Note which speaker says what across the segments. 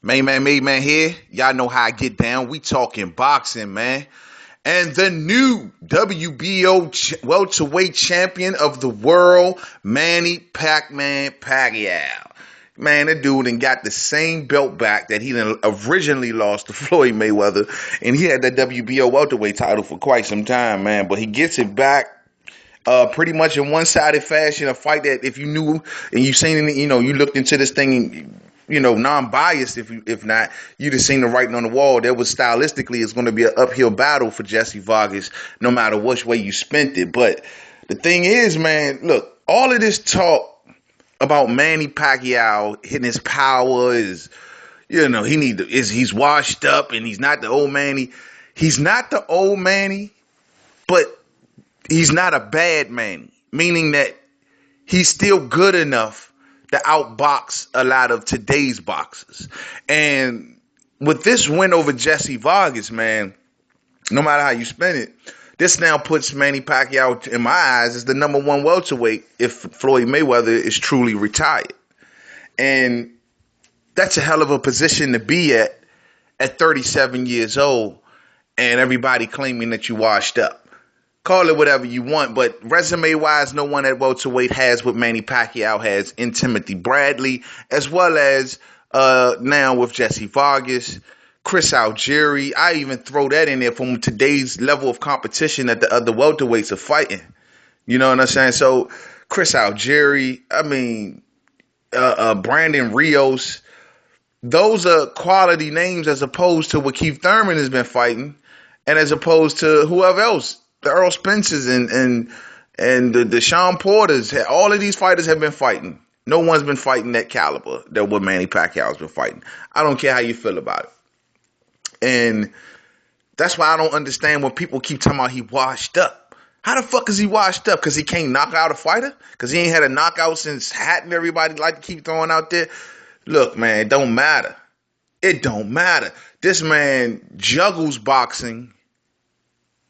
Speaker 1: Man here. Y'all know how I get down. We talking boxing, man. And the new WBO welterweight champion of the world, Manny Pacquiao. Man, that dude and got the same belt back that he done originally lost to Floyd Mayweather, and he had that WBO welterweight title for quite some time, man. But he gets it back pretty much in one-sided fashion, a fight that if you knew and you seen it, you looked into this thing, non-biased. If not, you'd have seen the writing on the wall. That was stylistically, it's going to be an uphill battle for Jesse Vargas, no matter which way you spent it. But the thing is, man, look, all of this talk about Manny Pacquiao hitting his power is, he's washed up and he's not the old Manny. He's not the old Manny, but he's not a bad man, meaning that he's still good enough to outbox a lot of today's boxers. And with this win over Jesse Vargas, man, no matter how you spin it, this now puts Manny Pacquiao, in my eyes, as the number one welterweight if Floyd Mayweather is truly retired. And that's a hell of a position to be at 37 years old, and everybody claiming that you washed up. Call it whatever you want, but resume-wise, no one at welterweight has what Manny Pacquiao has in Timothy Bradley, as well as now with Jesse Vargas, Chris Algieri. I even throw that in there from today's level of competition that the other welterweights are fighting. You know what I'm saying? So Chris Algieri, Brandon Rios, those are quality names as opposed to what Keith Thurman has been fighting, and as opposed to whoever else. The Earl Spencers and the Sean Porters, all of these fighters have been fighting. No one's been fighting that caliber that what Manny Pacquiao's been fighting. I don't care how you feel about it. And that's why I don't understand when people keep talking about he washed up. How the fuck is he washed up? Because he can't knock out a fighter? Because he ain't had a knockout since Hatton, everybody like to keep throwing out there? Look, man, it don't matter. It don't matter. This man juggles boxing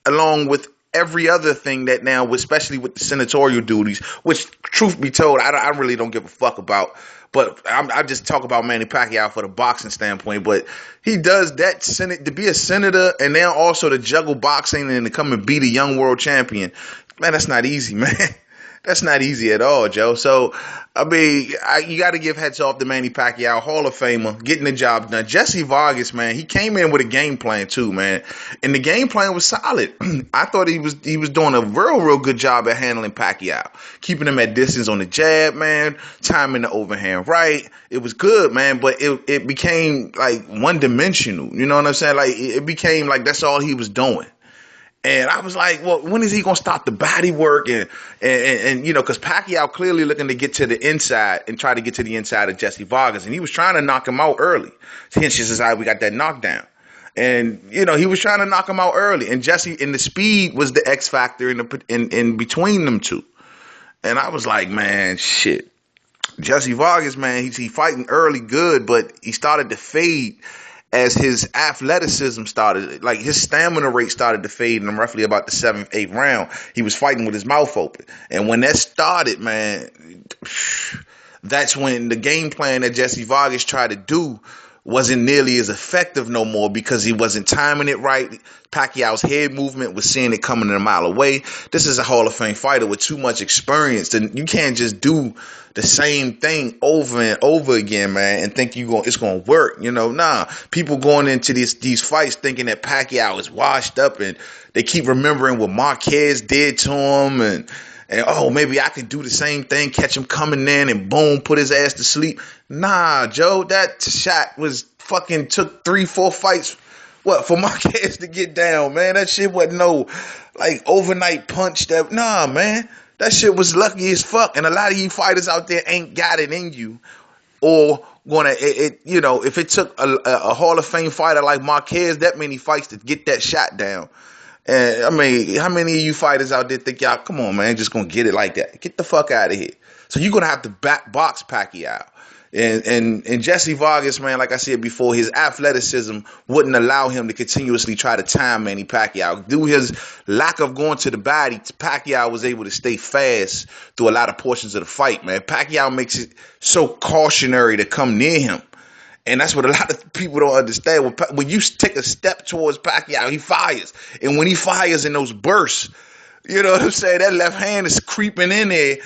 Speaker 1: along with every other thing that now, especially with the senatorial duties, which, truth be told, I really don't give a fuck about. But I just talk about Manny Pacquiao for the boxing standpoint. But he does that Senate to be a senator and then also to juggle boxing and to come and beat a young world champion. Man, that's not easy, man. That's not easy at all, Joe. So, you got to give heads off to Manny Pacquiao, Hall of Famer, getting the job done. Jesse Vargas, man, he came in with a game plan too, man, and the game plan was solid. I thought he was doing a real good job at handling Pacquiao, keeping him at distance on the jab, man, timing the overhand right. It was good, man, but it became like one dimensional. You know what I'm saying? Like it became like that's all he was doing. And I was like, well, when is he going to stop the body work? And because Pacquiao clearly looking to get to the inside and try to get to the inside of Jesse Vargas. And he was trying to knock him out early. Hence, this is how we got that knockdown. And, he was trying to knock him out early. And Jesse, and the speed was the X factor in between them two. And I was like, man, shit. Jesse Vargas, man, he fighting early good, but he started to fade as his athleticism started, like his stamina rate started to fade in roughly about the 7th, 8th round. He was fighting with his mouth open. And when that started, man, that's when the game plan that Jesse Vargas tried to do wasn't nearly as effective no more because he wasn't timing it right. Pacquiao's head movement was seeing it coming a mile away. This is a Hall of Fame fighter with too much experience. And you can't just do the same thing over and over again, man, and think it's going to work. Nah. People going into these fights thinking that Pacquiao is washed up, and they keep remembering what Marquez did to him, and oh, maybe I could do the same thing, catch him coming in and boom, put his ass to sleep. Nah, Joe, that shot was fucking took 3-4 fights. What, for Marquez to get down, man? That shit wasn't no like overnight punch. Nah, man. That shit was lucky as fuck. And a lot of you fighters out there ain't got it in you, or if it took a Hall of Fame fighter like Marquez that many fights to get that shot down. And how many of you fighters out there think y'all, come on, man, just gonna get it like that? Get the fuck out of here. So you're gonna have to box Pacquiao. And Jesse Vargas, man, like I said before, his athleticism wouldn't allow him to continuously try to time Manny Pacquiao. Due to his lack of going to the body, Pacquiao was able to stay fast through a lot of portions of the fight, man. Pacquiao makes it so cautionary to come near him. And that's what a lot of people don't understand. When you take a step towards Pacquiao, he fires. And when he fires in those bursts, you know what I'm saying? That left hand is creeping in there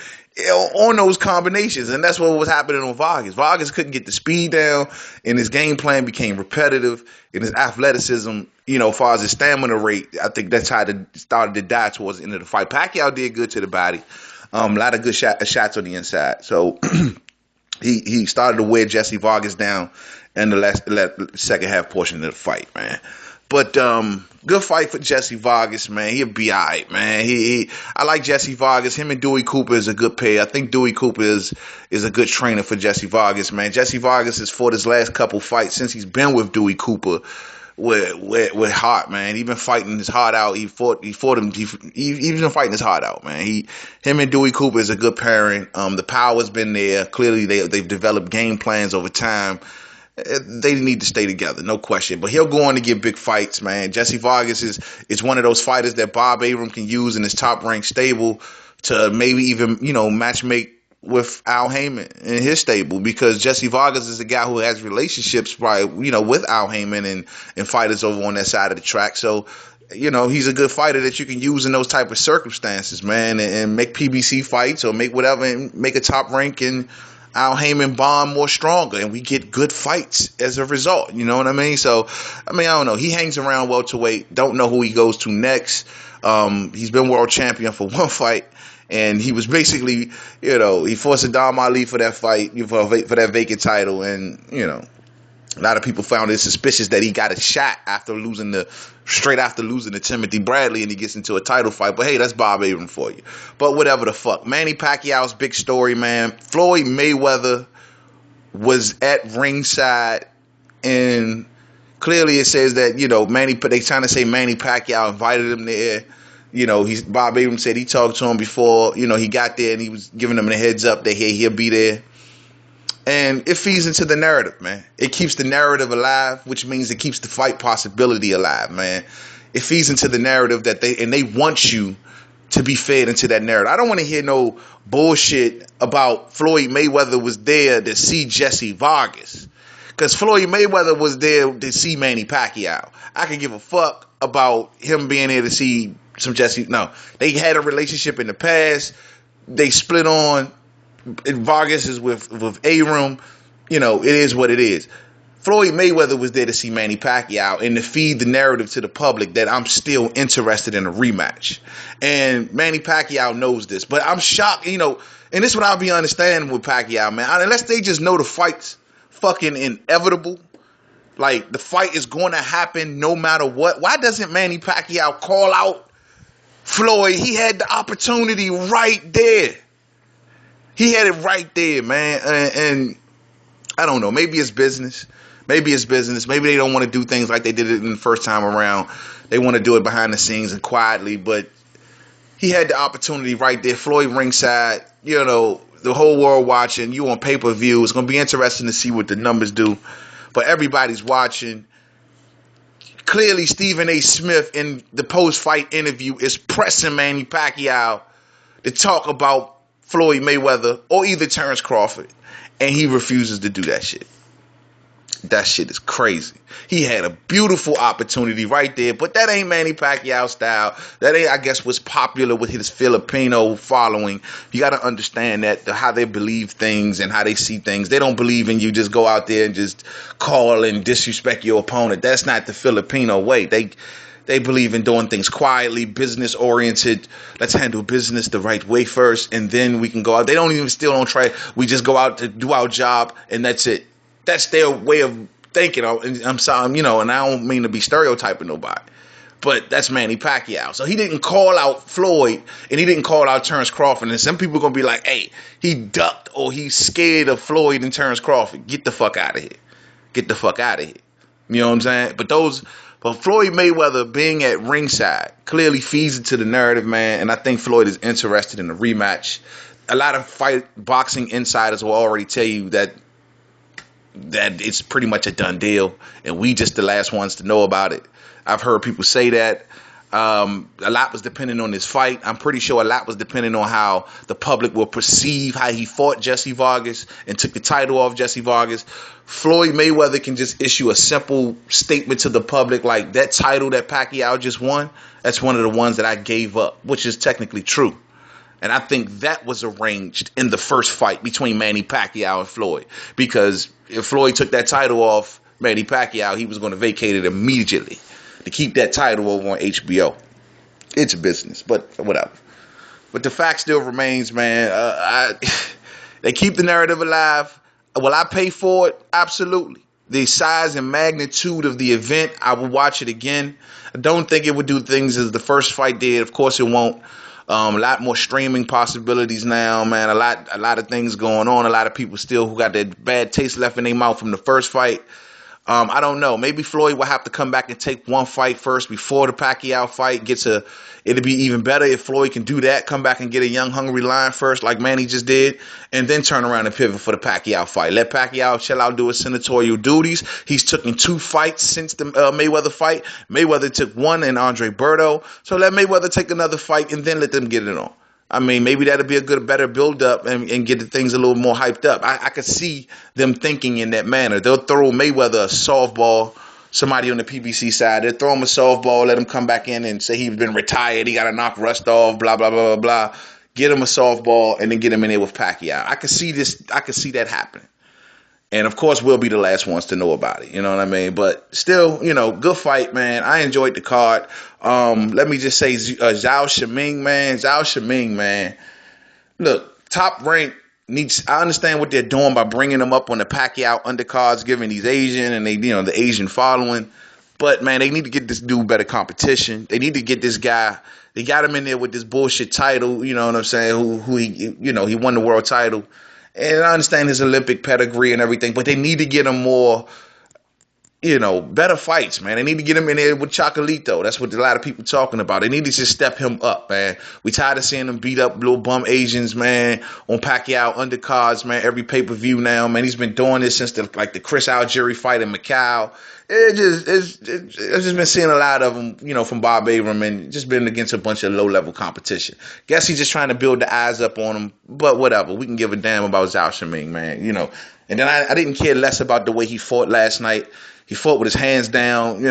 Speaker 1: on those combinations. And that's what was happening on Vargas. Vargas couldn't get the speed down, and his game plan became repetitive, and his athleticism, as far as his stamina rate, I think that's how it started to die towards the end of the fight. Pacquiao did good to the body. A lot of good shots on the inside. So he started to wear Jesse Vargas down in the second half portion of the fight, man. But good fight for Jesse Vargas, man. He'll be all right, man. I like Jesse Vargas. Him and Dewey Cooper is a good pair. I think Dewey Cooper is a good trainer for Jesse Vargas, man. Jesse Vargas has fought his last couple fights since he's been with Dewey Cooper with heart, man. He's been fighting his heart out. He's been fighting his heart out, man. Him and Dewey Cooper is a good pairing. The power's been there. Clearly, they've developed game plans over time. They need to stay together, no question. But he'll go on to get big fights, man. Jesse Vargas is one of those fighters that Bob Arum can use in his top-ranked stable to maybe even, matchmake with Al Heyman in his stable, because Jesse Vargas is a guy who has relationships, probably, with Al Heyman and fighters over on that side of the track. So, he's a good fighter that you can use in those type of circumstances, man, and make PBC fights or make whatever and make a top rank and Al Heyman bond more stronger, and we get good fights as a result. You know what I mean? So, I don't know. He hangs around welterweight. Don't know who he goes to next. He's been world champion for one fight, and he was basically, he forced Adam Ali for that fight, for that vacant title, and, a lot of people found it suspicious that he got a shot straight after losing to Timothy Bradley, and he gets into a title fight. But hey, that's Bob Arum for you. But whatever the fuck. Manny Pacquiao's big story, man. Floyd Mayweather was at ringside, and clearly it says that, they trying to say Manny Pacquiao invited him there. Bob Arum said he talked to him before, he got there, and he was giving him a heads up that he'll be there. And it feeds into the narrative, man. It keeps the narrative alive, which means it keeps the fight possibility alive, man. It feeds into the narrative that they want you to be fed into that narrative. I don't want to hear no bullshit about Floyd Mayweather was there to see Jesse Vargas, because Floyd Mayweather was there to see Manny Pacquiao. I can give a fuck about him being there to see some Jesse. No, they had a relationship in the past. They split on. Vargas is with Arum. It is what it is. Floyd Mayweather was there to see Manny Pacquiao and to feed the narrative to the public that I'm still interested in a rematch. And Manny Pacquiao knows this. But I'm shocked, and this is what I'll be understanding with Pacquiao, man. Unless they just know the fight's fucking inevitable. Like, the fight is going to happen no matter what. Why doesn't Manny Pacquiao call out Floyd? He had the opportunity right there. He had it right there, man. And I don't know. Maybe it's business. Maybe they don't want to do things like they did it in the first time around. They want to do it behind the scenes and quietly. But he had the opportunity right there. Floyd ringside, the whole world watching. You on pay-per-view. It's going to be interesting to see what the numbers do. But everybody's watching. Clearly, Stephen A. Smith in the post-fight interview is pressing Manny Pacquiao to talk about Floyd Mayweather or either Terrence Crawford, and he refuses to do that shit. That shit is crazy. He had a beautiful opportunity right there, but that ain't Manny Pacquiao style. That ain't, I guess, what's popular with his Filipino following. You got to understand that how they believe things and how they see things. They don't believe in you just go out there and just call and disrespect your opponent. That's not the Filipino way. They believe in doing things quietly, business-oriented. Let's handle business the right way first, and then we can go out. They don't try. We just go out to do our job, and that's it. That's their way of thinking. I'm sorry, and I don't mean to be stereotyping nobody, but that's Manny Pacquiao. So he didn't call out Floyd, and he didn't call out Terrence Crawford. And some people are going to be like, hey, he ducked or he's scared of Floyd and Terrence Crawford. Get the fuck out of here. Get the fuck out of here. You know what I'm saying? But Floyd Mayweather being at ringside clearly feeds into the narrative, man, and I think Floyd is interested in a rematch. A lot of boxing insiders will already tell you that it's pretty much a done deal, and we just the last ones to know about it. I've heard people say that. A lot was depending on this fight. I'm pretty sure a lot was depending on how the public will perceive how he fought Jesse Vargas and took the title off Jesse Vargas. Floyd Mayweather can just issue a simple statement to the public like that title that Pacquiao just won, that's one of the ones that I gave up, which is technically true. And I think that was arranged in the first fight between Manny Pacquiao and Floyd. Because if Floyd took that title off Manny Pacquiao, he was going to vacate it immediately to keep that title over on HBO. It's business, but whatever. But the fact still remains, man. They keep the narrative alive. Will I pay for it? Absolutely. The size and magnitude of the event, I will watch it again. I don't think it would do things as the first fight did. Of course it won't. A lot more streaming possibilities now, man. A lot of things going on. A lot of people still who got that bad taste left in their mouth from the first fight. I don't know. Maybe Floyd will have to come back and take one fight first before the Pacquiao fight. It'd be even better if Floyd can do that, come back and get a young, hungry lion first like Manny just did, and then turn around and pivot for the Pacquiao fight. Let Pacquiao chill out, do his senatorial duties. He's taken 2 fights since the Mayweather fight. Mayweather took 1 in Andre Berto. So let Mayweather take another fight and then let them get it on. I mean, maybe that'll be a better build-up and get the things a little more hyped up. I could see them thinking in that manner. They'll throw Mayweather a softball, somebody on the PBC side. They'll throw him a softball, let him come back in and say he's been retired, he got to knock rust off, blah, blah, blah, blah, blah. Get him a softball and then get him in there with Pacquiao. I could see that happening. And, of course, we'll be the last ones to know about it. You know what I mean? But still, good fight, man. I enjoyed the card. Let me just say Zhao Shiming, man. Look, Top Rank needs – I understand what they're doing by bringing them up on the Pacquiao undercards, giving these Asian and the Asian following. But, man, they need to get this dude better competition. They need to get this guy – they got him in there with this bullshit title, you know what I'm saying, who he won the world title. And I understand his Olympic pedigree and everything, but they need to get him more, better fights, man. They need to get him in there with Chocolito. That's what a lot of people talking about. They need to just step him up, man. We tired of seeing him beat up little bum Asians, man, on Pacquiao undercards, man, every pay-per-view now, man. He's been doing this since the Chris Algieri fight in Macau. I've just been seeing a lot of them, from Bob Arum and just been against a bunch of low-level competition. Guess he's just trying to build the eyes up on him, but whatever. We can give a damn about Zhao Shiming, man, And then I didn't care less about the way he fought last night. He fought with his hands down,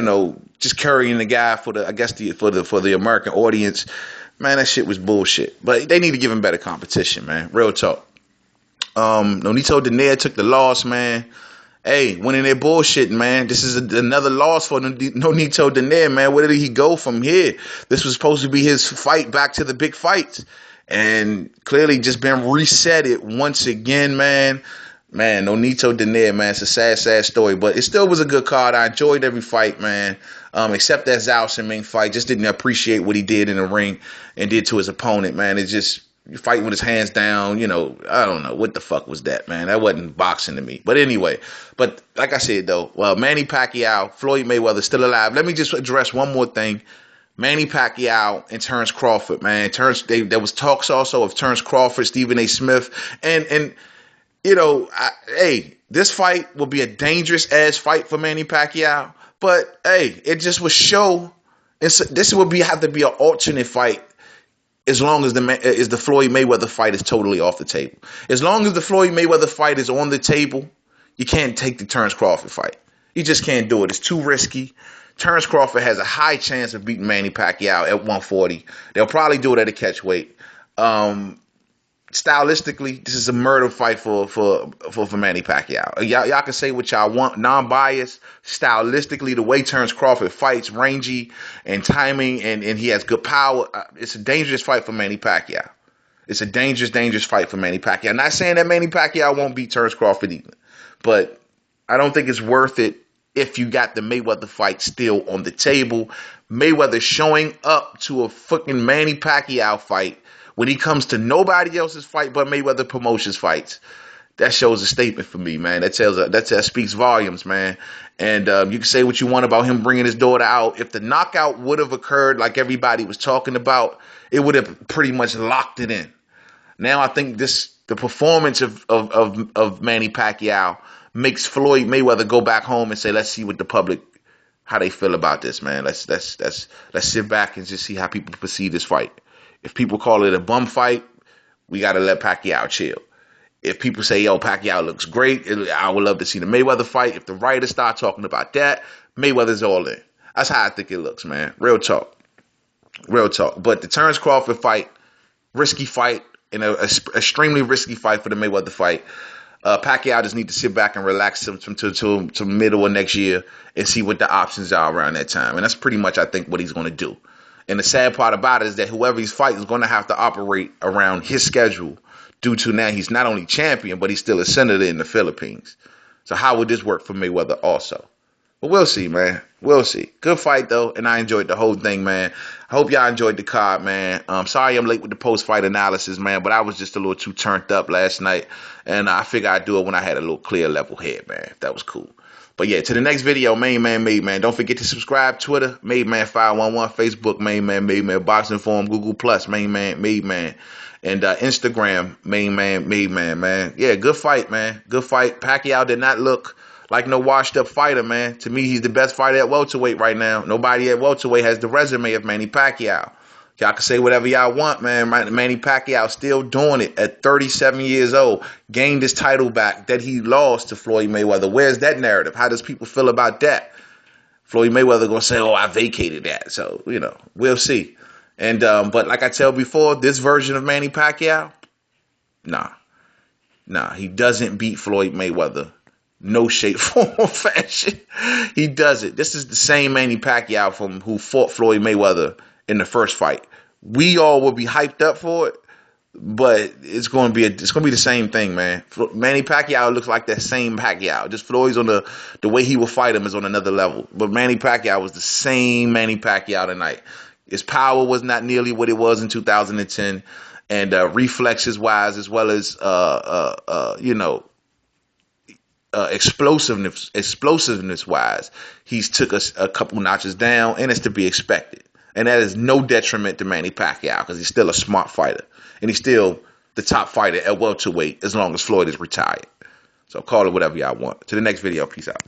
Speaker 1: just carrying the guy for the American audience. Man, that shit was bullshit. But they need to give him better competition, man. Real talk. Nonito Donaire took the loss, man. Hey, winning their bullshit, man. This is another loss for Nonito Donaire, man. Where did he go from here? This was supposed to be his fight back to the big fights. And clearly just been resetted once again, man. Man, Nonito Donaire, man. It's a sad, sad story. But it still was a good card. I enjoyed every fight, man. Except that Zhao Shiming fight. Just didn't appreciate what he did in the ring and did to his opponent, man. It just... fighting with his hands down, I don't know. What the fuck was that, man? That wasn't boxing to me. But anyway, like I said, though, Manny Pacquiao, Floyd Mayweather still alive. Let me just address one more thing. Manny Pacquiao and Terrence Crawford, man. There was talks also of Terrence Crawford, Stephen A. Smith. And this fight will be a dangerous-ass fight for Manny Pacquiao. But, hey, it just would show this would have to be an alternate fight. As long as the Floyd Mayweather fight is totally off the table. As long as the Floyd Mayweather fight is on the table, you can't take the Terrence Crawford fight. You just can't do it. It's too risky. Terrence Crawford has a high chance of beating Manny Pacquiao at 140. They'll probably do it at a catch weight. Stylistically, this is a murder fight for Manny Pacquiao. Y'all can say what y'all want, non-biased. Stylistically, the way Terrence Crawford fights, rangy and timing, and he has good power. It's a dangerous fight for Manny Pacquiao. It's a dangerous, dangerous fight for Manny Pacquiao. I'm not saying that Manny Pacquiao won't beat Terrence Crawford either, but I don't think it's worth it if you got the Mayweather fight still on the table. Mayweather showing up to a fucking Manny Pacquiao fight when he comes to nobody else's fight but Mayweather Promotions fights. That shows a statement for me, man. That speaks volumes, man. And you can say what you want about him bringing his daughter out. If the knockout would have occurred like everybody was talking about, it would have pretty much locked it in. Now I think the performance of Manny Pacquiao makes Floyd Mayweather go back home and say, let's see what the public how they feel about this, man. Let's sit back and just see how people perceive this fight. If people call it a bum fight, we got to let Pacquiao chill. If people say, yo, Pacquiao looks great, I would love to see the Mayweather fight. If the writers start talking about that, Mayweather's all in. That's how I think it looks, man. Real talk. Real talk. But the Terrence Crawford fight, risky fight, and a extremely risky fight for the Mayweather fight. Pacquiao just need to sit back and relax to middle of next year and see what the options are around that time. And that's pretty much, I think, what he's going to do. And the sad part about it is that whoever he's fighting is going to have to operate around his schedule due to now he's not only champion, but he's still a senator in the Philippines. So how would this work for Mayweather also? But we'll see, man. We'll see. Good fight, though, and I enjoyed the whole thing, man. I hope y'all enjoyed the card, man. Sorry I'm late with the post-fight analysis, man, but I was just a little too turned up last night, and I figured I'd do it when I had a little clear level head, man. That was cool. But yeah, to the next video, Main Man Made Man. Don't forget to subscribe. Twitter, Made Man 511. Facebook, Main Man Made Man. Boxing Forum, Google Plus, Main Man Made Man. And Instagram, Main Man Made Man, man. Yeah, good fight, man. Good fight. Pacquiao did not look like no washed up fighter, man. To me, he's the best fighter at welterweight right now. Nobody at welterweight has the resume of Manny Pacquiao. Y'all can say whatever y'all want, man. Manny Pacquiao still doing it at 37 years old. Gained his title back that he lost to Floyd Mayweather. Where's that narrative? How does people feel about that? Floyd Mayweather gonna say, oh, I vacated that. So, you know, we'll see. And but like I tell before, this version of Manny Pacquiao, nah, he doesn't beat Floyd Mayweather. No shape, form, or fashion. He does it. This is the same Manny Pacquiao from who fought Floyd Mayweather in the first fight. We all will be hyped up for it, but it's going to be the same thing, man. Manny Pacquiao looks like that same Pacquiao. Just Floyd's on the way he will fight him is on another level. But Manny Pacquiao was the same Manny Pacquiao tonight. His power was not nearly what it was in 2010, and reflexes wise as well as explosiveness wise, he's took us a couple notches down, and it's to be expected. And that is no detriment to Manny Pacquiao because he's still a smart fighter, and he's still the top fighter at welterweight as long as Floyd is retired. So call it whatever y'all want. To the next video. Peace out.